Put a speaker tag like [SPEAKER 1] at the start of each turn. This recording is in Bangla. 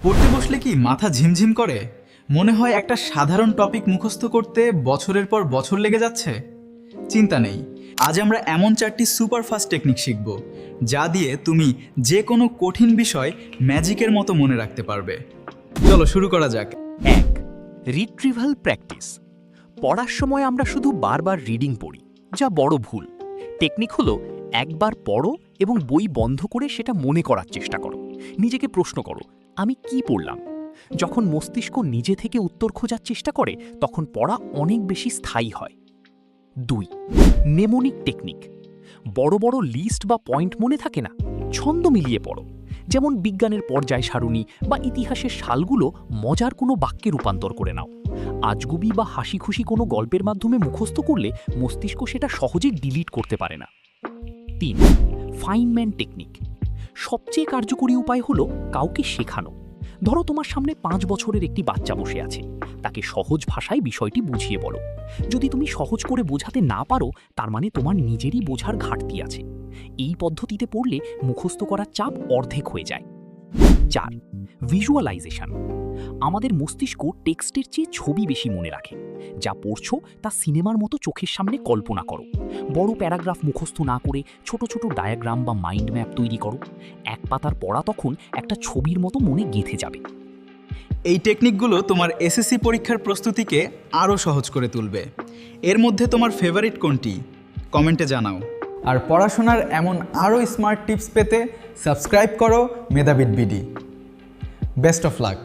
[SPEAKER 1] পড়তে বসলে কি মাথা ঝিমঝিম করে? মনে হয় একটা সাধারণ টপিক মুখস্থ করতে বছরের পর বছর লেগে যাচ্ছে? চিন্তা নেই, আজ আমরা এমন 4টি সুপারফাস্ট টেকনিক শিখব যা দিয়ে তুমি যে কোনো কঠিন বিষয় ম্যাজিকের মতো মনে রাখতে পারবে। চলো শুরু করা যাক।
[SPEAKER 2] 1. Retrieval practice. পড়ার সময় আমরা শুধু বারবার রিডিং পড়ি, যা বড় ভুল। টেকনিক হলো একবার পড়ো এবং বই বন্ধ করে সেটা মনে করার চেষ্টা করো। নিজেকে প্রশ্ন করো, আমি কি পড়লাম? যখন মস্তিষ্ক নিজে থেকে উত্তর খোঁজার চেষ্টা করে তখন পড়া অনেক বেশি স্থায়ী হয়। 2. Mnemonic technique. বড় বড় লিস্ট বা পয়েন্ট মনে থাকে না, ছন্দ মিলিয়ে পড়ো। যেমন বিজ্ঞানের পর্যায় সারণী বা ইতিহাসের সালগুলো মজার কোনো বাক্যে রূপান্তর করে নাও। আজগুবি বা হাসি খুশি কোনো গল্পের মাধ্যমে মুখস্থ করলে মস্তিষ্ক সেটা সহজে ডিলিট করতে পারে না। 3. Feynman technique. সবচেয়ে কার্যকরী উপায় হলো কাউকে শেখানো। ধরো তোমার সামনে 5 বছরের একটি বাচ্চা বসে আছে, তাকে সহজ ভাষায় বিষয়টি বুঝিয়ে বলো। যদি তুমি সহজ করে বোঝাতে না পারো, তার মানে তোমার নিজেরই বোঝার ঘাটতি আছে। এই পদ্ধতিতে পড়লে মুখস্থ করার চাপ অর্ধেক হয়ে যায়। 4. ভিজুয়ালাইজেশন। আমাদের মস্তিষ্ক টেক্সটের চেয়ে ছবি বেশি মনে রাখে। যা পড়ছো তা সিনেমার মতো চোখের সামনে কল্পনা করো। বড় প্যারাগ্রাফ মুখস্থ না করে ছোট ছোট ডায়াগ্রাম বা মাইন্ড ম্যাপ তৈরি করো। এক পাতার পড়া তখন একটা ছবির মতো মনে গেঁথে যাবে।
[SPEAKER 1] এই টেকনিকগুলো তোমার এসএসসি পরীক্ষার প্রস্তুতিকে আরও সহজ করে তুলবে। এর মধ্যে তোমার ফেভারিট কোনটি? কমেন্টে জানাও। আর পড়াশোনার এমন আরও স্মার্ট টিপস পেতে সাবস্ক্রাইব করো মেধাবীট বিডি। Best of luck.